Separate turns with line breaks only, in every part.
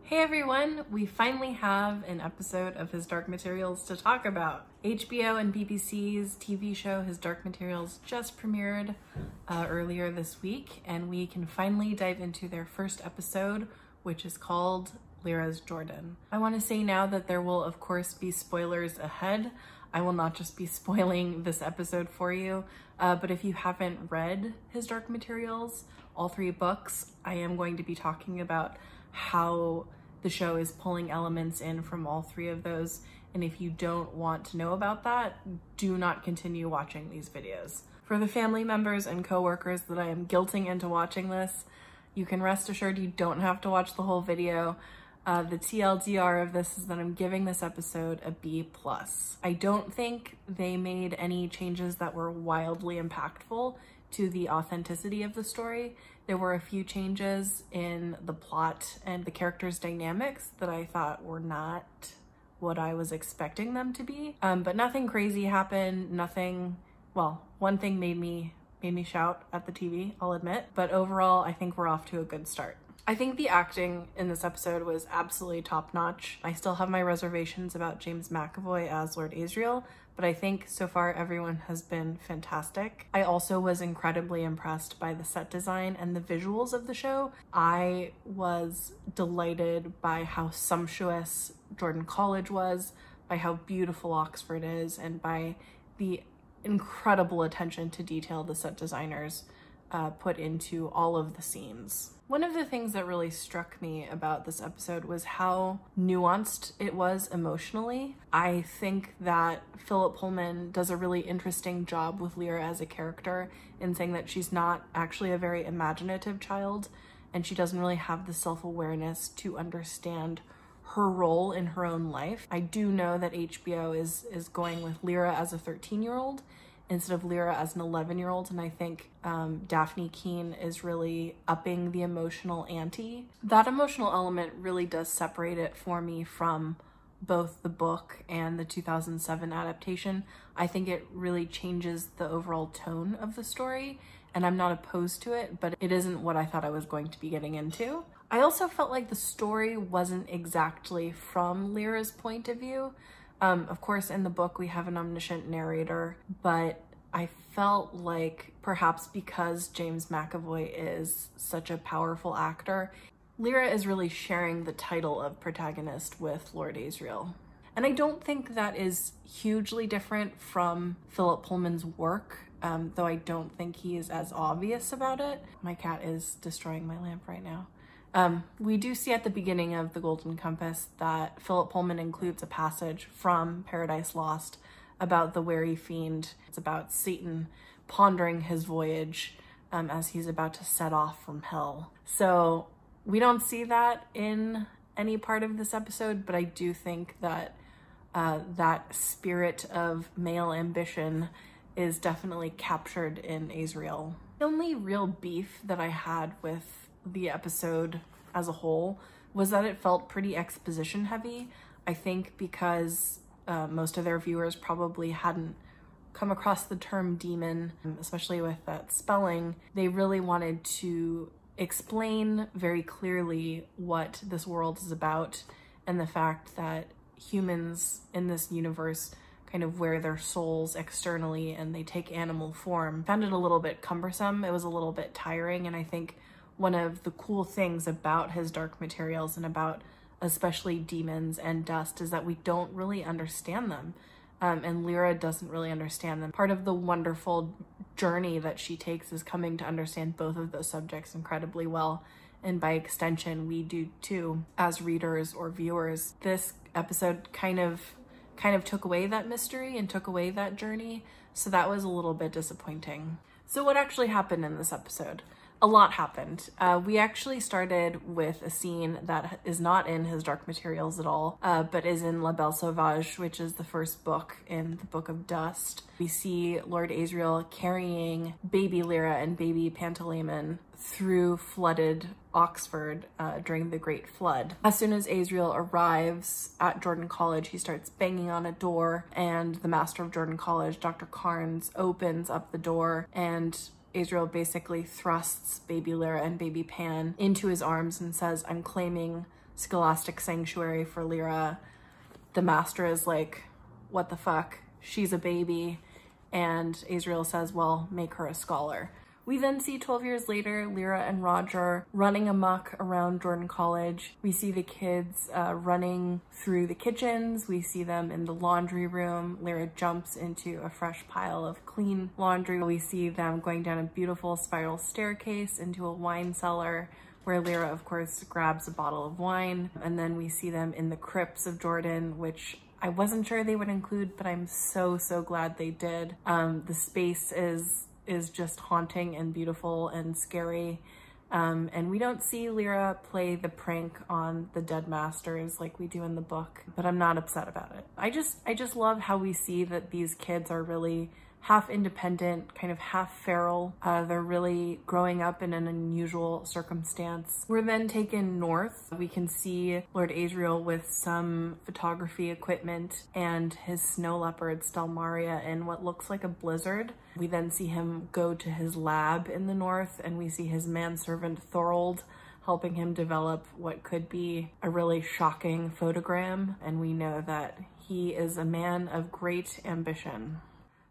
Hey everyone, we finally have an episode of His Dark Materials to talk about. HBO and BBC's TV show His Dark Materials just premiered earlier this week, and we can finally dive into their first episode, which is called Lyra's Jordan. I want to say now that there will of course be spoilers ahead. I will not just be spoiling this episode for you, but if you haven't read His Dark Materials, all three books, I am going to be talking about how the show is pulling elements in from all three of those. And if you don't want to know about that, do not continue watching these videos. For the family members and coworkers that I am guilting into watching this, you can rest assured you don't have to watch the whole video. The TLDR of this is that I'm giving this episode a B+. I don't think they made any changes that were wildly impactful to the authenticity of the story. There were a few changes in the plot and the characters' dynamics that I thought were not what I was expecting them to be. But nothing crazy happened, nothing, well, one thing made me shout at the TV, I'll admit. But overall, I think we're off to a good start. I think the acting in this episode was absolutely top-notch. I still have my reservations about James McAvoy as Lord Asriel, but I think so far everyone has been fantastic. I also was incredibly impressed by the set design and the visuals of the show. I was delighted by how sumptuous Jordan College was, by how beautiful Oxford is, and by the incredible attention to detail the set designers put into all of the scenes. One of the things that really struck me about this episode was how nuanced it was emotionally. I think that Philip Pullman does a really interesting job with Lyra as a character in saying that she's not actually a very imaginative child, and she doesn't really have the self-awareness to understand her role in her own life. I do know that HBO is going with Lyra as a 13-year-old instead of Lyra as an 11-year-old, and I think Daphne Keane is really upping the emotional ante. That emotional element really does separate it for me from both the book and the 2007 adaptation. I think it really changes the overall tone of the story, and I'm not opposed to it, but it isn't what I thought I was going to be getting into. I also felt like the story wasn't exactly from Lyra's point of view. Of course, in the book, we have an omniscient narrator, but I felt like perhaps because James McAvoy is such a powerful actor, Lyra is really sharing the title of protagonist with Lord Asriel. And I don't think that is hugely different from Philip Pullman's work, though I don't think he is as obvious about it. My cat is destroying my lamp right now. We do see at the beginning of The Golden Compass that Philip Pullman includes a passage from Paradise Lost about the wary fiend. It's about Satan pondering his voyage as he's about to set off from hell. So we don't see that in any part of this episode, but I do think that that spirit of male ambition is definitely captured in Asriel. The only real beef that I had with the episode as a whole was that it felt pretty exposition heavy. I think because most of their viewers probably hadn't come across the term demon, especially with that spelling. They really wanted to explain very clearly what this world is about and the fact that humans in this universe kind of wear their souls externally and they take animal form. I found it a little bit cumbersome. It was a little bit tiring, and I think one of the cool things about His Dark Materials and about especially demons and dust is that we don't really understand them. And Lyra doesn't really understand them. Part of the wonderful journey that she takes is coming to understand both of those subjects incredibly well. And by extension, we do too, as readers or viewers. This episode kind of took away that mystery and took away that journey. So that was a little bit disappointing. So what actually happened in this episode? A lot happened. We actually started with a scene that is not in His Dark Materials at all, but is in La Belle Sauvage, which is the first book in the Book of Dust. We see Lord Asriel carrying baby Lyra and baby Pantalaimon through flooded Oxford during the Great Flood. As soon as Asriel arrives at Jordan College, he starts banging on a door, and the master of Jordan College, Dr. Carnes, opens up the door, and Asriel basically thrusts baby Lyra and baby Pan into his arms and says, "I'm claiming scholastic sanctuary for Lyra. The master is like, what the fuck? She's a baby. And Asriel says, well, make her a scholar. We then see 12 years later, Lyra and Roger running amok around Jordan College. We see the kids running through the kitchens. We see them in the laundry room. Lyra jumps into a fresh pile of clean laundry. We see them going down a beautiful spiral staircase into a wine cellar, where Lyra, of course, grabs a bottle of wine. And then we see them in the crypts of Jordan, which I wasn't sure they would include, but I'm so glad they did. The space is just haunting and beautiful and scary. And we don't see Lyra play the prank on the dead masters like we do in the book, but I'm not upset about it. I just love how we see that these kids are really half independent, kind of half feral. They're really growing up in an unusual circumstance. We're then taken north. We can see Lord Asriel with some photography equipment and his snow leopard Stelmaria in what looks like a blizzard. We then see him go to his lab in the north, and we see his manservant Thorold helping him develop what could be a really shocking photogram. And we know that he is a man of great ambition.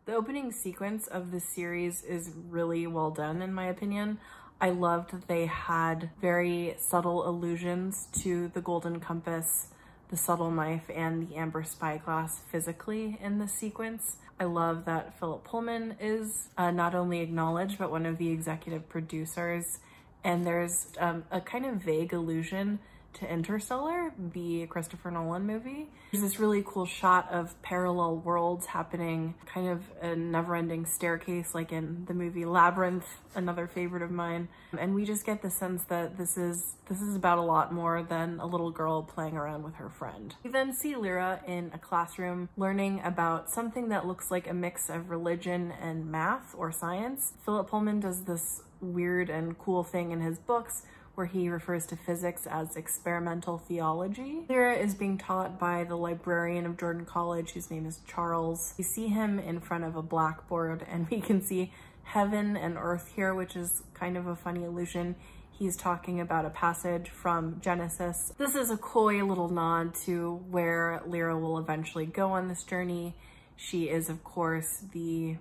The opening sequence of this series is really well done, in my opinion. I loved that they had very subtle allusions to the golden compass, the subtle knife, and the amber spyglass physically in this sequence. I love that Philip Pullman is not only acknowledged, but one of the executive producers. And there's a kind of vague allusion to Interstellar, the Christopher Nolan movie. There's this really cool shot of parallel worlds happening, kind of a never-ending staircase like in the movie Labyrinth, another favorite of mine. And we just get the sense that this is about a lot more than a little girl playing around with her friend. We then see Lyra in a classroom learning about something that looks like a mix of religion and math or science. Philip Pullman does this weird and cool thing in his books where he refers to physics as experimental theology. Lyra is being taught by the librarian of Jordan College, whose name is Charles. We see him in front of a blackboard, and we can see heaven and earth here, which is kind of a funny allusion. He's talking about a passage from Genesis. This is a coy little nod to where Lyra will eventually go on this journey. She is, of course, the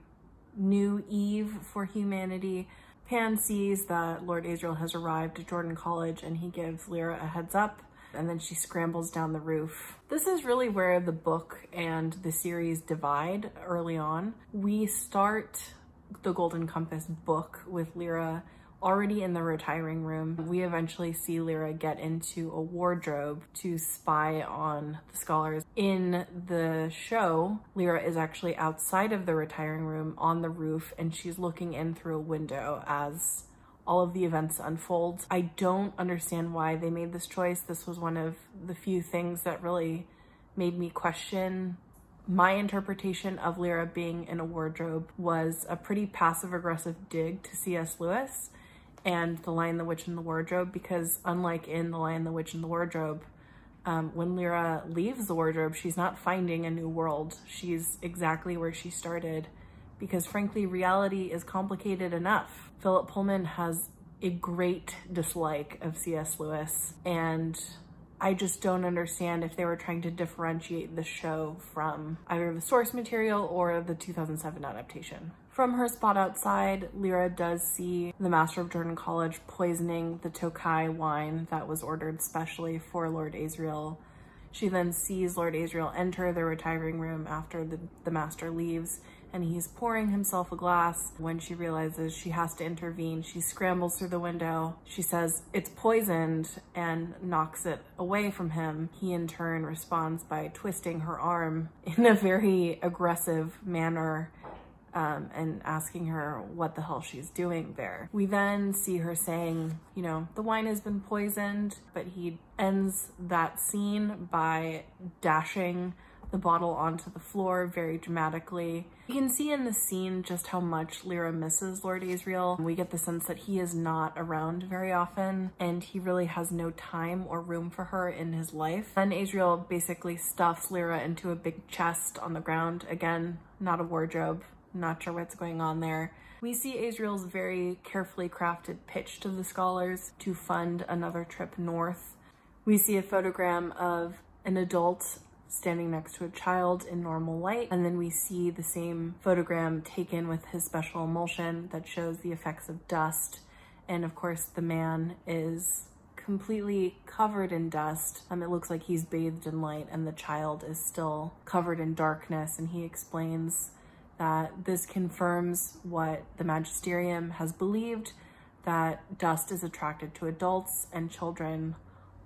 new Eve for humanity. Pan sees that Lord Asriel has arrived at Jordan College, and he gives Lyra a heads up, and then she scrambles down the roof. This is really where the book and the series divide early on. We start the Golden Compass book with Lyra already in the retiring room. We eventually see Lyra get into a wardrobe to spy on the scholars. In the show, Lyra is actually outside of the retiring room on the roof, and she's looking in through a window as all of the events unfold. I don't understand why they made this choice. This was one of the few things that really made me question. My interpretation of Lyra being in a wardrobe was a pretty passive-aggressive dig to C.S. Lewis and The Lion, the Witch, and the Wardrobe, because unlike in The Lion, the Witch, and the Wardrobe, when Lyra leaves the wardrobe, she's not finding a new world. She's exactly where she started, because frankly, reality is complicated enough. Philip Pullman has a great dislike of C.S. Lewis, and I just don't understand if they were trying to differentiate the show from either the source material or the 2007 adaptation. From her spot outside, Lyra does see the master of Jordan College poisoning the Tokai wine that was ordered specially for Lord Asriel. She then sees Lord Asriel enter the retiring room after the master leaves, and he's pouring himself a glass. When she realizes she has to intervene, she scrambles through the window. She says, "It's poisoned," and knocks it away from him. He in turn responds by twisting her arm in a very aggressive manner, and asking her what the hell she's doing there. We then see her saying, you know, the wine has been poisoned, but he ends that scene by dashing the bottle onto the floor very dramatically. You can see in the scene just how much Lyra misses Lord Asriel. We get the sense that he is not around very often, and he really has no time or room for her in his life. Then Asriel basically stuffs Lyra into a big chest on the ground. Again, not a wardrobe. Not sure what's going on there. We see Asriel's very carefully crafted pitch to the scholars to fund another trip north. We see a photogram of an adult standing next to a child in normal light, and then we see the same photogram taken with his special emulsion that shows the effects of dust. And of course the man is completely covered in dust. It looks like he's bathed in light, and the child is still covered in darkness. And he explains that this confirms what the magisterium has believed, that dust is attracted to adults and children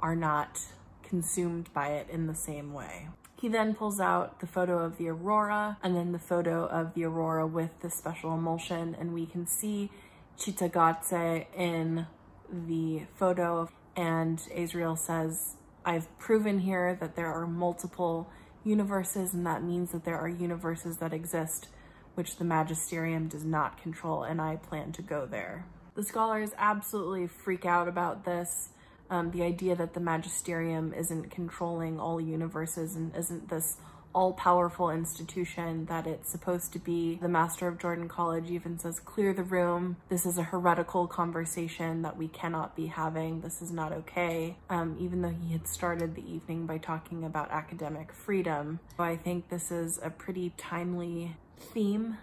are not consumed by it in the same way. He then pulls out the photo of the aurora and then the photo of the aurora with the special emulsion, and we can see Cittàgazze in the photo. And Azrael says, I've proven here that there are multiple universes, and that means that there are universes that exist which the magisterium does not control, and I plan to go there. The scholars absolutely freak out about this. The idea that the magisterium isn't controlling all universes and isn't this all-powerful institution that it's supposed to be. The master of Jordan College even says, clear the room. This is a heretical conversation that we cannot be having. This is not okay. Even though he had started the evening by talking about academic freedom. So I think this is a pretty timely theme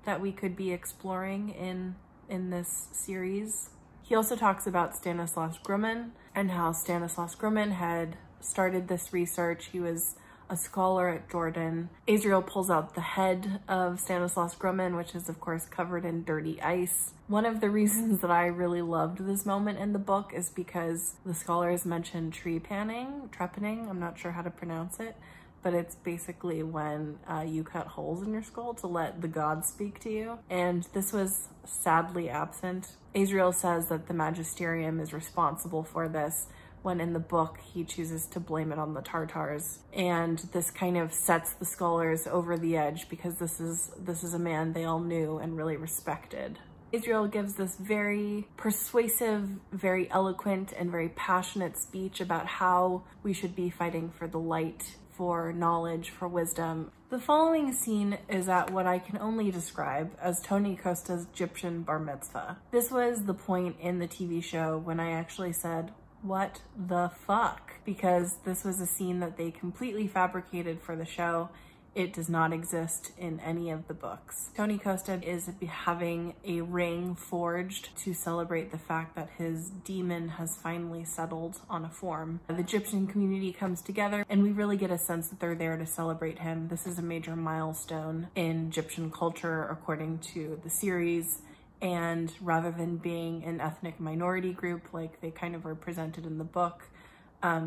that we could be exploring in this series. He also talks about Stanislaus Grumman and how Stanislaus Grumman had started this research. He was a scholar at Jordan. Azrael pulls out the head of Stanislaus Grumman, which is of course covered in dirty ice. One of the reasons that I really loved this moment in the book is because the scholars mention trepanning, I'm not sure how to pronounce it, but it's basically when you cut holes in your skull to let the gods speak to you. And this was sadly absent. Azrael says that the magisterium is responsible for this, when in the book he chooses to blame it on the Tartars. And this kind of sets the scholars over the edge, because this is a man they all knew and really respected. Azrael gives this very persuasive, very eloquent, and very passionate speech about how we should be fighting for the light, for knowledge, for wisdom. The following scene is at what I can only describe as Tony Costa's Egyptian bar mitzvah. This was the point in the TV show when I actually said, what the fuck? Because this was a scene that they completely fabricated for the show. It does not exist in any of the books. Tony Costa is having a ring forged to celebrate the fact that his demon has finally settled on a form. The Egyptian community comes together, and we really get a sense that they're there to celebrate him. This is a major milestone in Egyptian culture, according to the series. And rather than being an ethnic minority group like they kind of are presented in the book,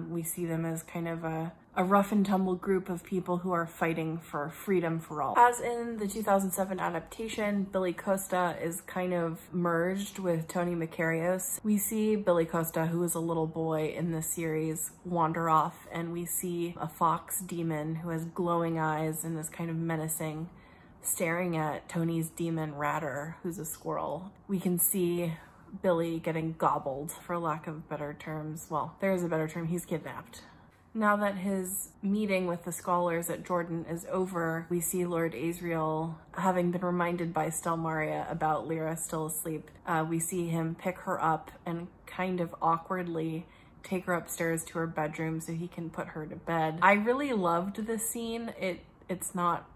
we see them as kind of a rough and tumble group of people who are fighting for freedom for all. As in the 2007 adaptation, Billy Costa is kind of merged with Tony Makarios. We see Billy Costa, who is a little boy in this series, wander off, and we see a fox demon who has glowing eyes and is kind of menacing, staring at Tony's demon Ratter, who's a squirrel. We can see Billy getting gobbled, for lack of better terms. Well, there is a better term, he's kidnapped. Now that his meeting with the scholars at Jordan is over, we see Lord Azrael, having been reminded by Stelmaria about Lyra still asleep. We see him pick her up and kind of awkwardly take her upstairs to her bedroom so he can put her to bed. I really loved this scene. It's not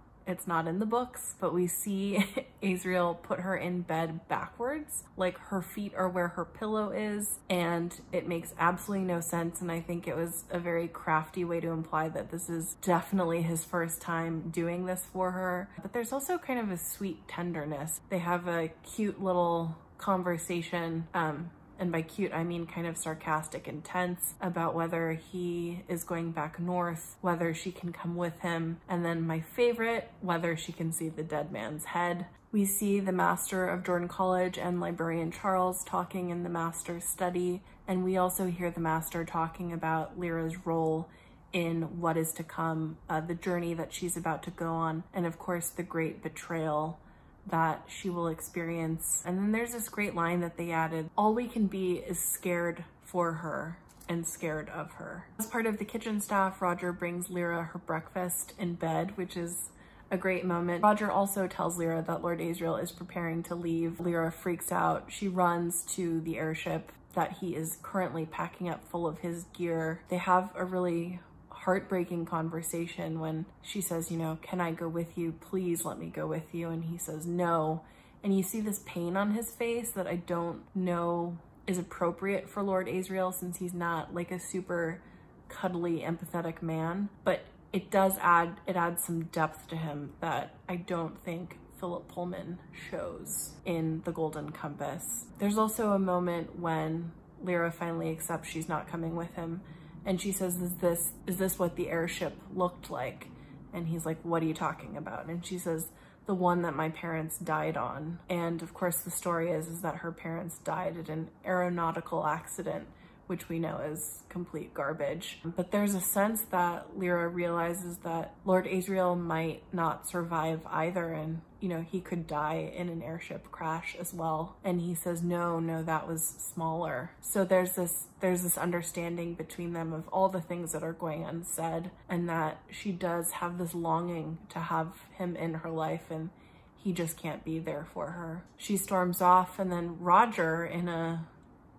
in the books, but we see Azrael put her in bed backwards, like her feet are where her pillow is, and it makes absolutely no sense. And I think it was a very crafty way to imply that this is definitely his first time doing this for her. But there's also kind of a sweet tenderness. They have a cute little conversation, and by cute, I mean kind of sarcastic and tense, about whether he is going back north, whether she can come with him, and then my favorite, whether she can see the dead man's head. We see the master of Jordan College and librarian Charles talking in the master's study, and we also hear the master talking about Lyra's role in what is to come, the journey that she's about to go on, and of course the great betrayal that she will experience. And then there's this great line that they added, all we can be is scared for her and scared of her. As part of the kitchen staff, Roger brings Lyra her breakfast in bed, which is a great moment. Roger also tells Lyra that Lord Azrael is preparing to leave. Lyra freaks out. She runs to the airship that he is currently packing up full of his gear. They have a really heartbreaking conversation when she says, you know, can I go with you? Please let me go with you. And he says no. And you see this pain on his face that I don't know is appropriate for Lord Asriel, since he's not like a super cuddly, empathetic man. But it adds some depth to him that I don't think Philip Pullman shows in The Golden Compass. There's also a moment when Lyra finally accepts she's not coming with him, and she says, is this what the airship looked like? And he's like, what are you talking about? And she says, the one that my parents died on. And of course the story is that her parents died at an aeronautical accident, which we know is complete garbage. But there's a sense that Lyra realizes that Lord Asriel might not survive either, and you know, he could die in an airship crash as well. And he says, no, that was smaller. So there's this understanding between them of all the things that are going unsaid, and that she does have this longing to have him in her life, and he just can't be there for her. She storms off, and then Roger, in a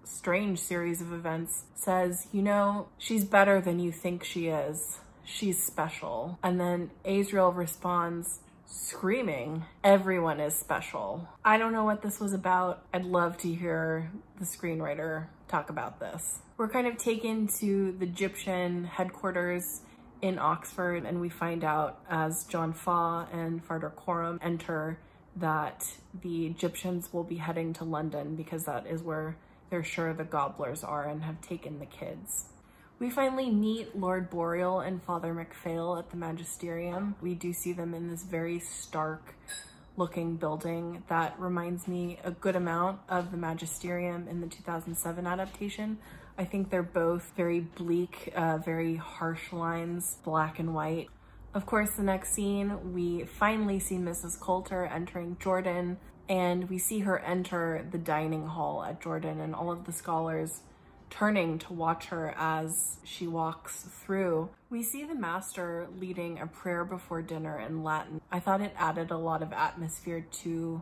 strange series of events, says, you know, she's better than you think she is. She's special. And then Asriel responds, screaming, everyone is special. I don't know what this was about. I'd love to hear the screenwriter talk about this. We're kind of taken to the Egyptian headquarters in Oxford, and we find out as John Faw and Farder Coram enter that the Egyptians will be heading to London because that is where they're sure the gobblers are and have taken the kids. We finally meet Lord Boreal and Father MacPhail at the Magisterium. We do see them in this very stark looking building that reminds me a good amount of the Magisterium in the 2007 adaptation. I think they're both very bleak, very harsh lines, black and white. Of course, the next scene, we finally see Mrs. Coulter entering Jordan, and we see her enter the dining hall at Jordan, and all of the scholars turning to watch her as she walks through. We see the master leading a prayer before dinner in Latin. I thought it added a lot of atmosphere to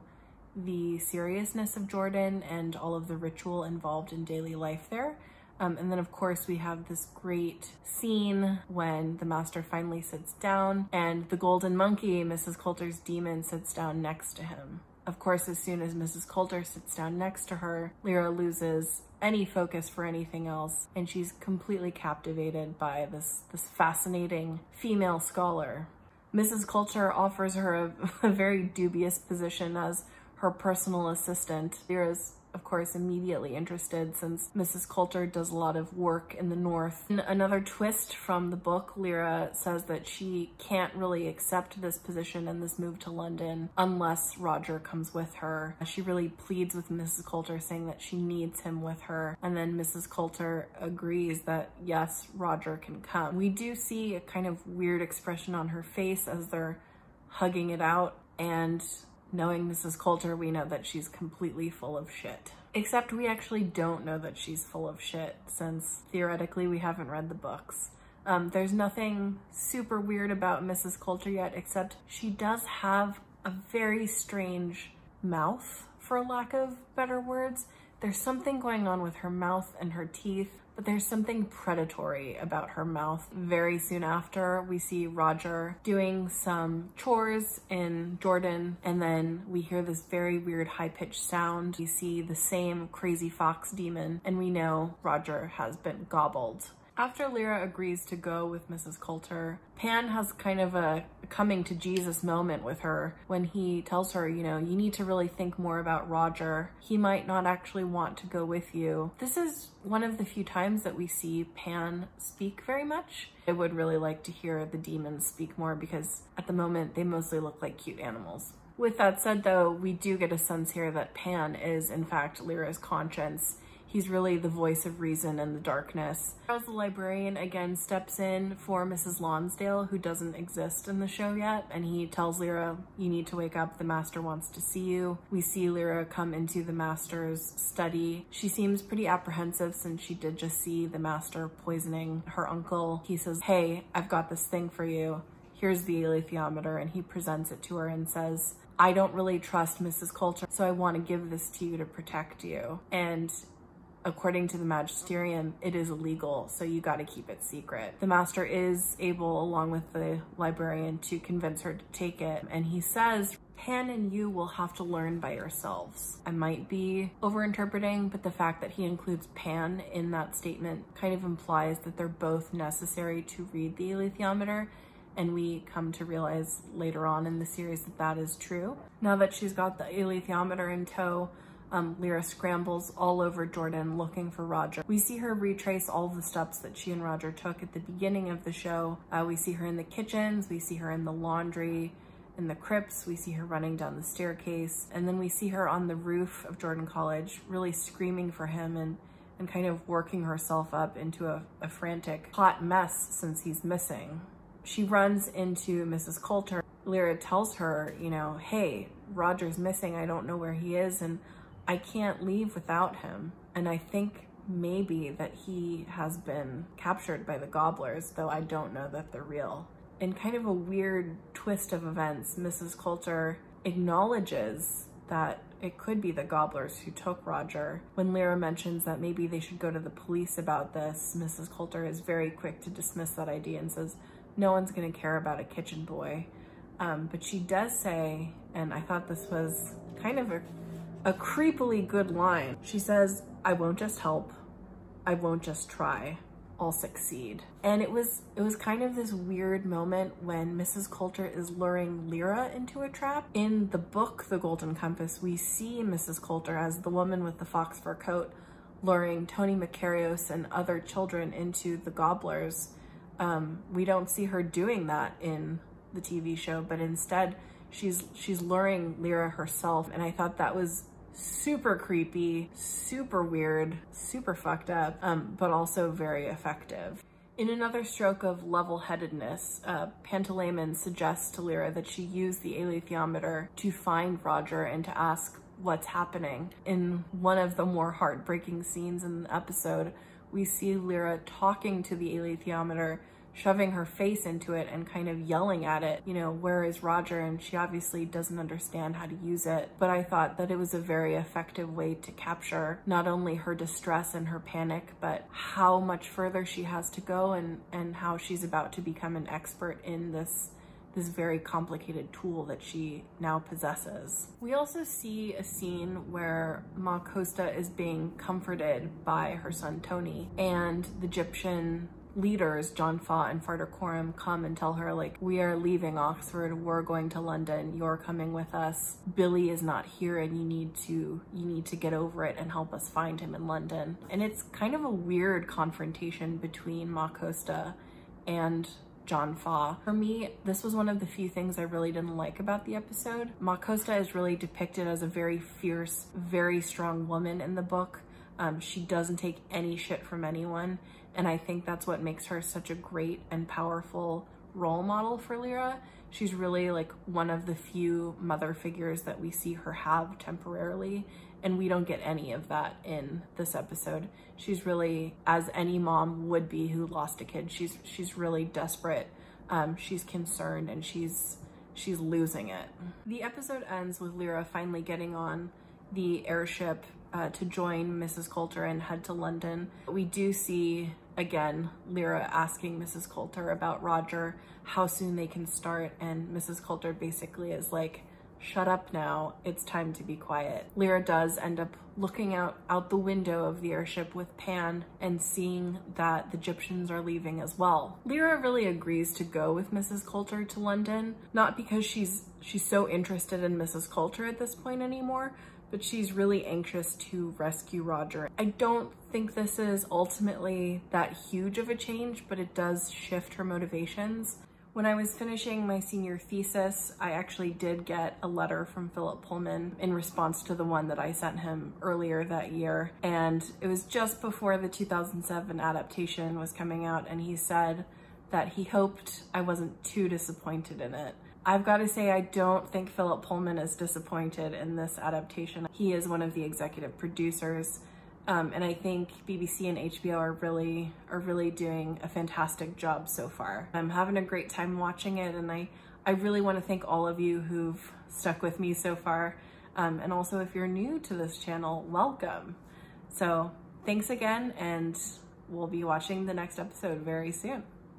the seriousness of Jordan and all of the ritual involved in daily life there. And then of course we have this great scene when the master finally sits down and the golden monkey, Mrs. Coulter's demon, sits down next to him. Of course, as soon as Mrs. Coulter sits down next to her, Lyra loses any focus for anything else, and she's completely captivated by this fascinating female scholar. Mrs. Coulter offers her a very dubious position as her personal assistant. Lyra's, of course, immediately interested since Mrs. Coulter does a lot of work in the north. In another twist from the book, Lyra says that she can't really accept this position and this move to London unless Roger comes with her. She really pleads with Mrs. Coulter, saying that she needs him with her, and then Mrs. Coulter agrees that yes, Roger can come. We do see a kind of weird expression on her face as they're hugging it out, and knowing Mrs. Coulter, we know that she's completely full of shit. Except we actually don't know that she's full of shit, since theoretically we haven't read the books. There's nothing super weird about Mrs. Coulter yet, except she does have a very strange mouth, for lack of better words. There's something going on with her mouth and her teeth, but there's something predatory about her mouth. Very soon after, we see Roger doing some chores in Jordan, and then we hear this very weird high-pitched sound. We see the same crazy fox demon, and we know Roger has been gobbled. After Lyra agrees to go with Mrs. Coulter, Pan has kind of a coming to Jesus moment with her when he tells her, you know, you need to really think more about Roger. He might not actually want to go with you. This is one of the few times that we see Pan speak very much. I would really like to hear the demons speak more, because at the moment they mostly look like cute animals. With that said though, we do get a sense here that Pan is in fact Lyra's conscience. He's really the voice of reason in the darkness. Charles the librarian again steps in for Mrs. Lonsdale, who doesn't exist in the show yet, and he tells Lyra, you need to wake up, the master wants to see you. We see Lyra come into the master's study. She seems pretty apprehensive since she did just see the master poisoning her uncle. He says, hey, I've got this thing for you. Here's the alethiometer, and he presents it to her and says, I don't really trust Mrs. Coulter, so I want to give this to you to protect you. And according to the magisterium, it is illegal, so you got to keep it secret. The master is able, along with the librarian, to convince her to take it, and he says, Pan and you will have to learn by yourselves. I might be overinterpreting, but the fact that he includes Pan in that statement kind of implies that they're both necessary to read the alethiometer, and we come to realize later on in the series that that is true. Now that she's got the alethiometer in tow, Lyra scrambles all over Jordan looking for Roger. We see her retrace all the steps that she and Roger took at the beginning of the show. We see her in the kitchens, we see her in the laundry, in the crypts, we see her running down the staircase, and then we see her on the roof of Jordan College really screaming for him and kind of working herself up into a frantic hot mess since he's missing. She runs into Mrs. Coulter. Lyra tells her, you know, hey, Roger's missing, I don't know where he is, and I can't leave without him. And I think maybe that he has been captured by the gobblers, though I don't know that they're real. In kind of a weird twist of events, Mrs. Coulter acknowledges that it could be the gobblers who took Roger. When Lyra mentions that maybe they should go to the police about this, Mrs. Coulter is very quick to dismiss that idea and says, no one's gonna care about a kitchen boy. But she does say, and I thought this was kind of a creepily good line. She says, I won't just help, I won't just try, I'll succeed. And it was kind of this weird moment when Mrs. Coulter is luring Lyra into a trap. In the book, The Golden Compass, we see Mrs. Coulter as the woman with the fox fur coat luring Tony Macarios and other children into the gobblers. We don't see her doing that in the TV show, but instead she's luring Lyra herself, and I thought that was super creepy, super weird, super fucked up, but also very effective. In another stroke of level-headedness, Pantalaimon suggests to Lyra that she use the alethiometer to find Roger and to ask what's happening. In one of the more heartbreaking scenes in the episode, we see Lyra talking to the alethiometer, shoving her face into it and kind of yelling at it, you know, where is Roger? And she obviously doesn't understand how to use it. But I thought that it was a very effective way to capture not only her distress and her panic, but how much further she has to go and how she's about to become an expert in this very complicated tool that she now possesses. We also see a scene where Ma Costa is being comforted by her son Tony, and the Egyptian leaders, John Fa and Farder Coram, come and tell her, like, we are leaving Oxford, we're going to London, you're coming with us. Billy is not here and you need to get over it and help us find him in London. And it's kind of a weird confrontation between Ma Costa and John Fa. For me, this was one of the few things I really didn't like about the episode. Ma Costa is really depicted as a very fierce, very strong woman in the book. She doesn't take any shit from anyone, and I think that's what makes her such a great and powerful role model for Lyra. She's really like one of the few mother figures that we see her have temporarily, and we don't get any of that in this episode. She's really, as any mom would be who lost a kid, she's really desperate. She's concerned and she's losing it. The episode ends with Lyra finally getting on the airship to join Mrs. Coulter and head to London. We do see, again, Lyra asking Mrs. Coulter about Roger, how soon they can start, and Mrs. Coulter basically is like, shut up now, it's time to be quiet. Lyra does end up looking out the window of the airship with Pan and seeing that the Egyptians are leaving as well. Lyra really agrees to go with Mrs. Coulter to London, not because she's so interested in Mrs. Coulter at this point anymore, but she's really anxious to rescue Roger. I don't think this is ultimately that huge of a change, but it does shift her motivations. When I was finishing my senior thesis, I actually did get a letter from Philip Pullman in response to the one that I sent him earlier that year. And it was just before the 2007 adaptation was coming out, and he said that he hoped I wasn't too disappointed in it. I've got to say, I don't think Philip Pullman is disappointed in this adaptation. He is one of the executive producers, and I think BBC and HBO are really doing a fantastic job so far. I'm having a great time watching it, and I really want to thank all of you who've stuck with me so far, and also if you're new to this channel, welcome. So thanks again, and we'll be watching the next episode very soon.